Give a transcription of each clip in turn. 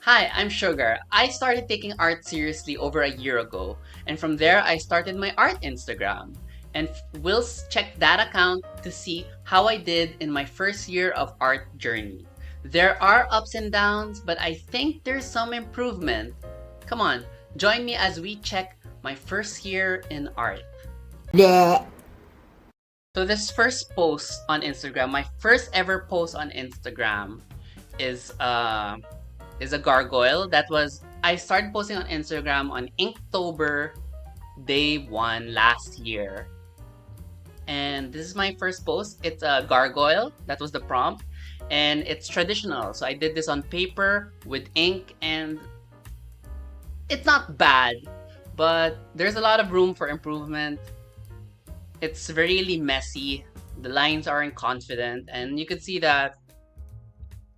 Hi, I'm Sugar. I started taking art seriously over a year ago, and from there I started my art Instagram. And we'll check that account to see how I did in my first year of art journey. There are ups and downs, but I think there's some improvement. Come on, join me as we check my first year in art. Bleh. So this first post on Instagram, my first ever post on Instagram is uh is a gargoyle that was I started posting on Instagram on Inktober day 1 last year. And this is my first post. It's a gargoyle. That was the prompt. And it's traditional. So I did this on paper with ink and it's not bad, but there's a lot of room for improvement. It's really messy. The lines aren't confident and you can see that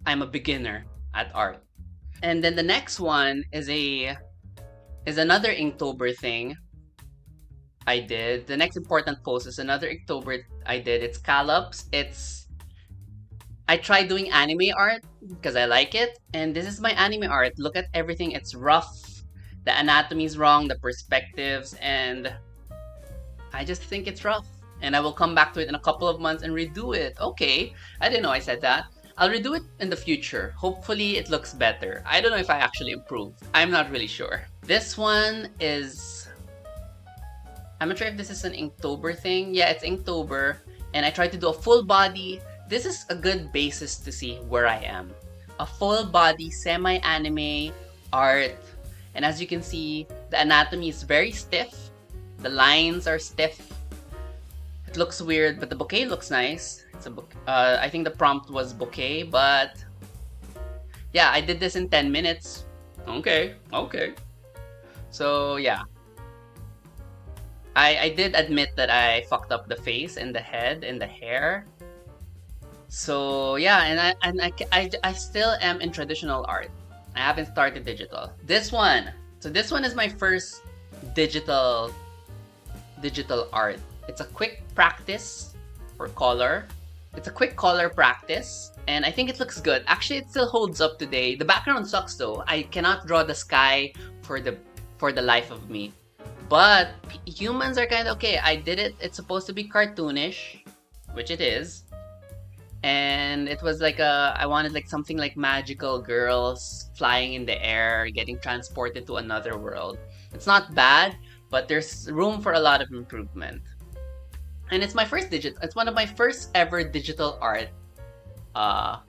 I'm a beginner at art. And then the next one is another Inktober thing I did. The next important post is another Inktober I did. It's Scallops. I tried doing anime art because I like it, and this is my anime art. Look at everything. It's rough. The anatomy is wrong, the perspectives, and I just think it's rough. And I will come back to it in a couple of months and redo it. Okay, I didn't know I said that. I'll redo it in the future. Hopefully, it looks better. I don't know if I actually improved. I'm not really sure. This one is. I'm not sure if this is an Inktober thing. Yeah, it's Inktober. And I tried to do a full body. This is a good basis to see where I am. A full body semi anime art. And as you can see, the anatomy is very stiff. The lines are stiff. It looks weird, but the bouquet looks nice. It's a book. I think the prompt was bouquet, but yeah, I did this in 10 minutes. Okay. So yeah, I did admit that I fucked up the face and the head and the hair. So yeah, I still am in traditional art. I haven't started digital. This one. So this one is my first digital art. It's a quick practice for color. It's a quick color practice, and I think it looks good. Actually, it still holds up today. The background sucks though. I cannot draw the sky for the life of me. But humans are kind of okay. I did it. It's supposed to be cartoonish, which it is. And it was like I wanted like something like magical girls flying in the air, getting transported to another world. It's not bad, but there's room for a lot of improvement. And it's my first it's one of my first ever digital uh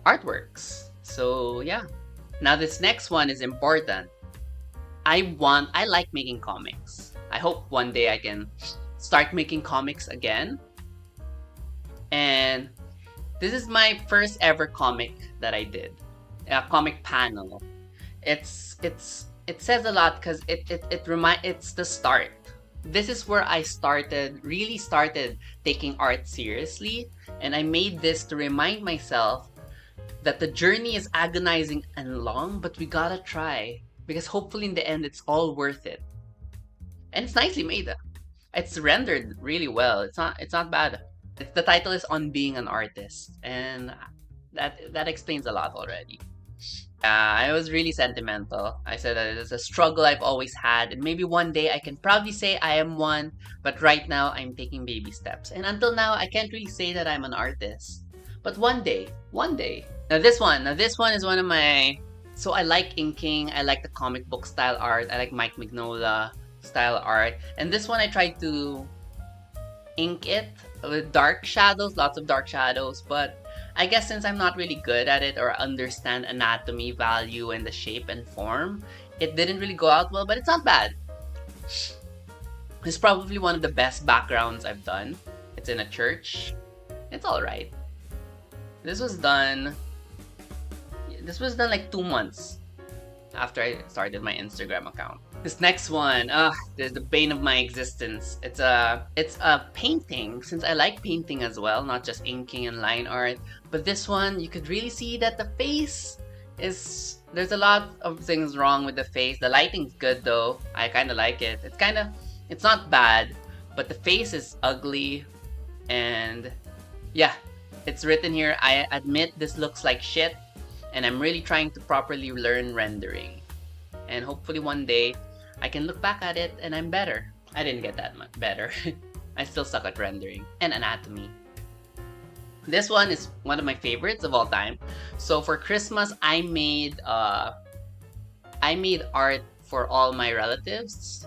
artworks. So yeah. Now this next one is important. I like making comics. I hope one day I can start making comics again. And this is my first ever comic that I did. A comic panel. It says a lot because it's the start. This is where I really started taking art seriously, and I made this to remind myself that the journey is agonizing and long, but we gotta try because hopefully in the end it's all worth it. And it's nicely made. It's rendered really well. It's not bad. The title is On Being an Artist, and that explains a lot already. I was really sentimental. I said that it's a struggle I've always had, and maybe one day I can proudly say I am one, but right now I'm taking baby steps. And until now, I can't really say that I'm an artist. But one day. Now this one is one of my. So I like inking, I like the comic book style art, I like Mike Mignola style art, and this one I tried to ink it with dark shadows, lots of dark shadows, but I guess since I'm not really good at it or understand anatomy, value, and the shape and form, it didn't really go out well, but it's not bad. It's probably one of the best backgrounds I've done. It's in a church. It's alright. This was done. This was done like 2 months after I started my Instagram account. This next one, there's the bane of my existence. It's a painting, since I like painting as well, not just inking and line art. But this one, you could really see that the face is. There's a lot of things wrong with the face. The lighting's good though. I kind of like it. It's not bad, but the face is ugly, and yeah, it's written here. I admit this looks like shit. and I'm really trying to properly learn rendering. And hopefully one day I can look back at it and I'm better. I didn't get that much better. I still suck at rendering and anatomy. This one is one of my favorites of all time. So for Christmas, I made art for all my relatives,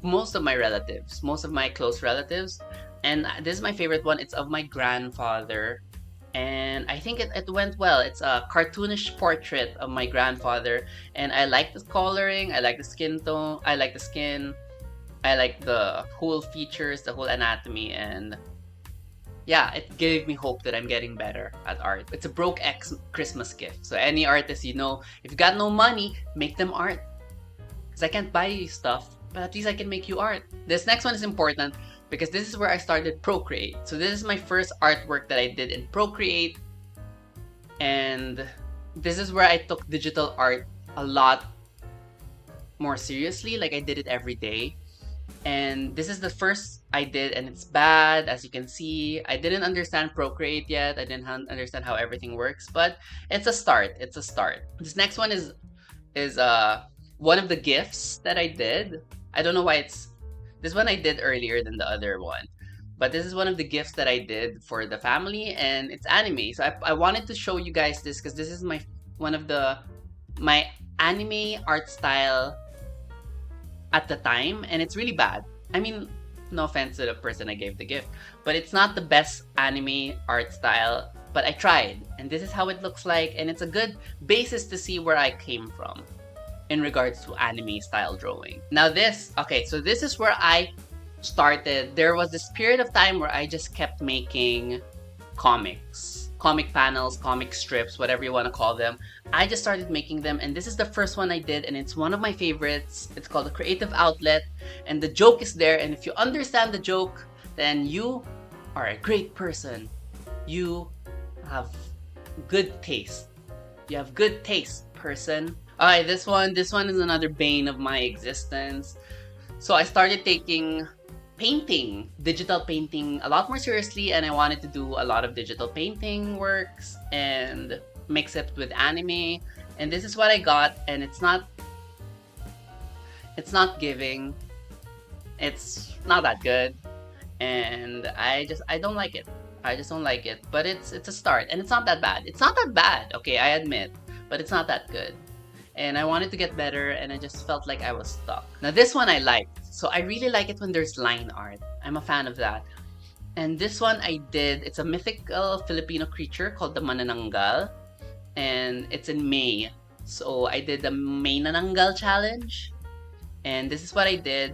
most of my close relatives, and this is my favorite one. It's of my grandfather, and I think it went well. It's a cartoonish portrait of my grandfather, and I like the coloring, I like the skin tone, I like the skin, I like the whole features, the whole anatomy, and yeah, it gave me hope that I'm getting better at art. It's a broke ex Christmas gift. So any artist, you know, if you got no money, make them art. Because I can't buy you stuff, but at least I can make you art. This next one is important because this is where I started Procreate. So this is my first artwork that I did in Procreate. And this is where I took digital art a lot more seriously. Like I did it every day. And this is the first I did, and it's bad, as you can see. I didn't understand Procreate yet. I didn't understand how everything works, but it's a start. It's a start. This next one is one of the gifts that I did. I don't know why this one I did earlier than the other one, but this is one of the gifts that I did for the family, and it's anime. So I wanted to show you guys this because this is my anime art style at the time, and it's really bad. I mean, no offense to the person I gave the gift, but it's not the best anime art style, but I tried, and this is how it looks like, and it's a good basis to see where I came from in regards to anime style drawing. Now this is where I started. There was this period of time where I just kept making comic panels, comic strips, whatever you want to call them. I just started making them, and this is the first one I did, and it's one of my favorites. It's called a creative outlet, and the joke is there, and if you understand the joke, then you are a great person. You have good taste. You have good taste, person. Alright, this one is another bane of my existence. So I started taking digital painting a lot more seriously, and I wanted to do a lot of digital painting works and mix it with anime, and this is what I got, and it's not giving. It's not that good, and I don't like it. I just don't like it, but it's a start, and it's not that bad. It's not that bad, okay, I admit, but it's not that good. And I wanted to get better, and I just felt like I was stuck. Now this one I like. So I really like it when there's line art. I'm a fan of that. And this one I did, it's a mythical Filipino creature called the Manananggal. And it's in May. So I did the May Nananggal challenge. And this is what I did.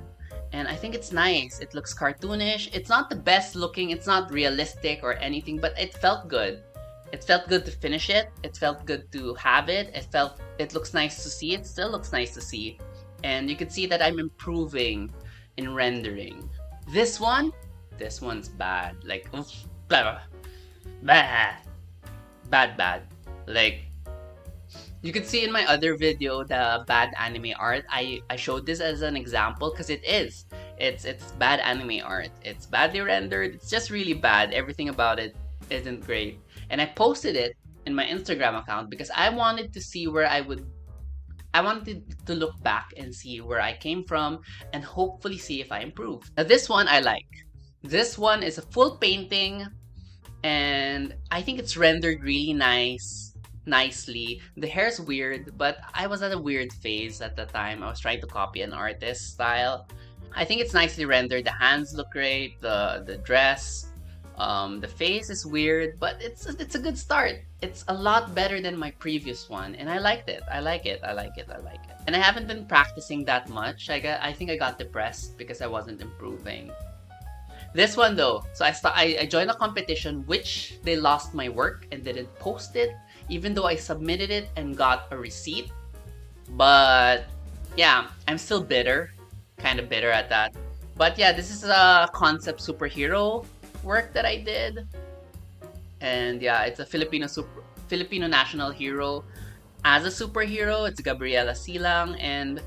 And I think it's nice. It looks cartoonish. It's not the best looking, it's not realistic or anything, but it felt good. It felt good to finish it. It felt good to have it. It looks nice to see. It still looks nice to see. And you can see that I'm improving in rendering. This one's bad. Like, oof, blah, bad. Bad. Like, you can see in my other video, the bad anime art. I showed this as an example because it is. It's bad anime art. It's badly rendered. It's just really bad. Everything about it isn't great. And I posted it in my Instagram account because I wanted to see I wanted to look back and see where I came from and hopefully see if I improve. Now this one I like. This one is a full painting, and I think it's rendered really nicely. The hair's weird, but I was at a weird phase at the time. I was trying to copy an artist style. I think it's nicely rendered. The hands look great, the dress. The face is weird, but it's a good start. It's a lot better than my previous one, and I liked it. I like it. And I haven't been practicing that much. I think I got depressed because I wasn't improving. This one though, so I joined a competition which they lost my work and didn't post it, even though I submitted it and got a receipt. But yeah, I'm still bitter, kind of bitter at that. But yeah, this is a concept superhero work that I did, and yeah, it's a Filipino national hero as a superhero. It's Gabriela Silang, and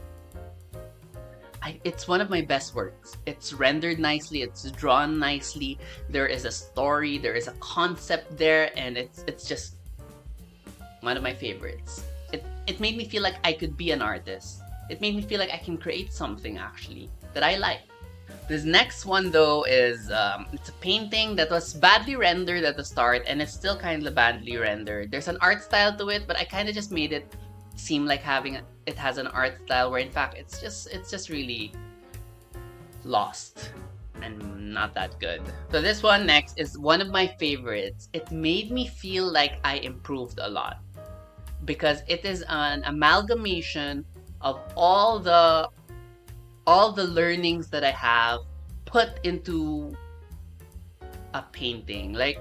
it's one of my best works. It's rendered nicely, it's drawn nicely, there is a story, there is a concept there, and it's just One of my favorites. It made me feel like I could be an artist. It made me feel like I can create something actually that I like. This next one though is it's a painting that was badly rendered at the start, and it's still kind of badly rendered. There's an art style to it, but I kind of just made it seem like it has an art style where in fact it's just really lost and not that good. So this one next is one of my favorites. It made me feel like I improved a lot because it is an amalgamation of all the learnings that I have put into a painting. Like,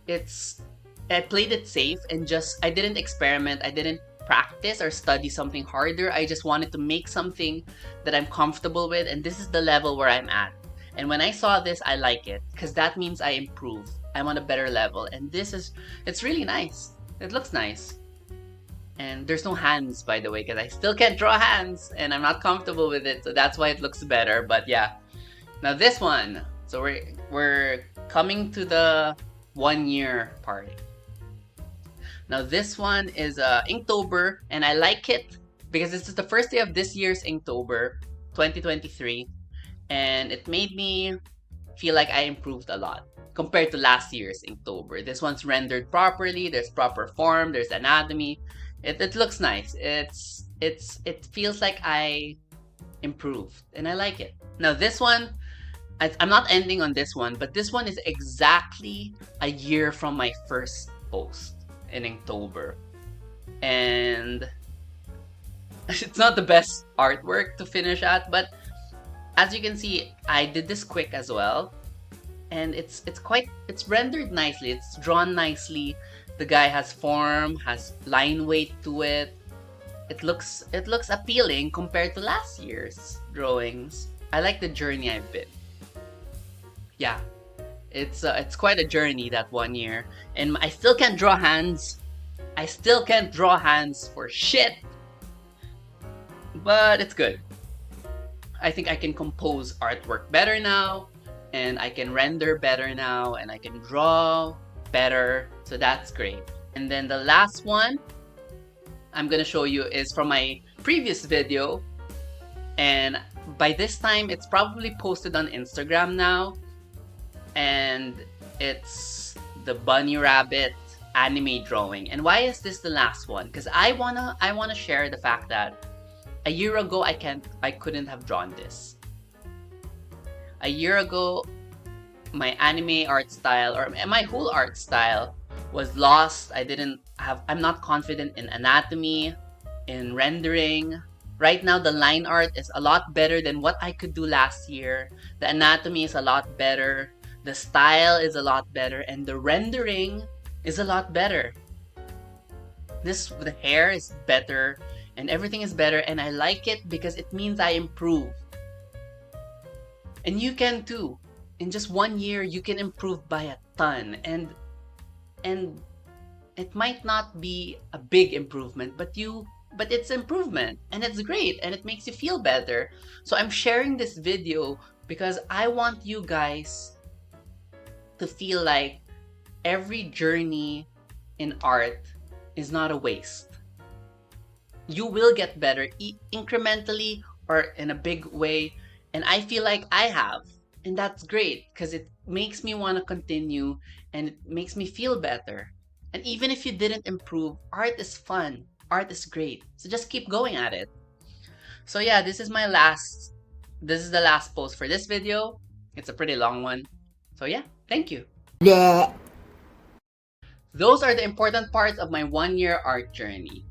I played it safe and I didn't experiment, I didn't practice or study something harder. I just wanted to make something that I'm comfortable with, and this is the level where I'm at. And when I saw this, I like it because that means I improved. I'm on a better level, and it's really nice. It looks nice. And there's no hands, by the way, because I still can't draw hands and I'm not comfortable with it, so that's why it looks better. But yeah. Now this one. So we're coming to the 1 year part. Now this one is Inktober, and I like it because this is the first day of this year's Inktober 2023, and it made me feel like I improved a lot compared to last year's Inktober. This one's rendered properly, there's proper form, there's anatomy. It looks nice. It feels like I improved, and I like it. Now this one, I'm not ending on this one, but this one is exactly a year from my first post in Inktober, and it's not the best artwork to finish at, but as you can see, I did this quick as well, and it's rendered nicely. It's drawn nicely. The guy has form, has line weight to it. It looks appealing compared to last year's drawings. I like the journey I've been. Yeah, it's quite a journey that 1 year, and I still can't draw hands. I still can't draw hands for shit, but it's good. I think I can compose artwork better now, and I can render better now, and I can draw better, so that's great. And then the last one I'm gonna show you is from my previous video, and by this time it's probably posted on Instagram now, and it's the bunny rabbit anime drawing. And why is this the last one? Because I wanna share the fact that a year ago I couldn't have drawn this. A year ago, my anime art style, or my whole art style, was lost. I'm not confident in anatomy, in rendering. Right now, the line art is a lot better than what I could do last year. The anatomy is a lot better. The style is a lot better, and the rendering is a lot better. The hair is better, and everything is better, and I like it because it means I improve. And you can too. In just 1 year, you can improve by a ton, and it might not be a big improvement, but it's improvement, and it's great, and it makes you feel better. So I'm sharing this video because I want you guys to feel like every journey in art is not a waste. You will get better incrementally or in a big way, and I feel like I have. And that's great because it makes me want to continue, and it makes me feel better. And even if you didn't improve, art is fun. Art is great. So just keep going at it. So yeah, this is the last post for this video. It's a pretty long one. So yeah, thank you. Bleh. Those are the important parts of my 1 year art journey.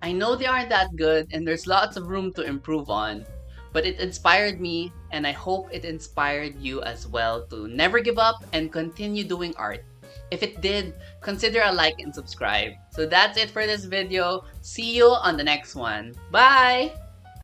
I know they aren't that good and there's lots of room to improve on, but it inspired me, and I hope it inspired you as well to never give up and continue doing art. If it did, consider a like and subscribe. So that's it for this video. See you on the next one. Bye!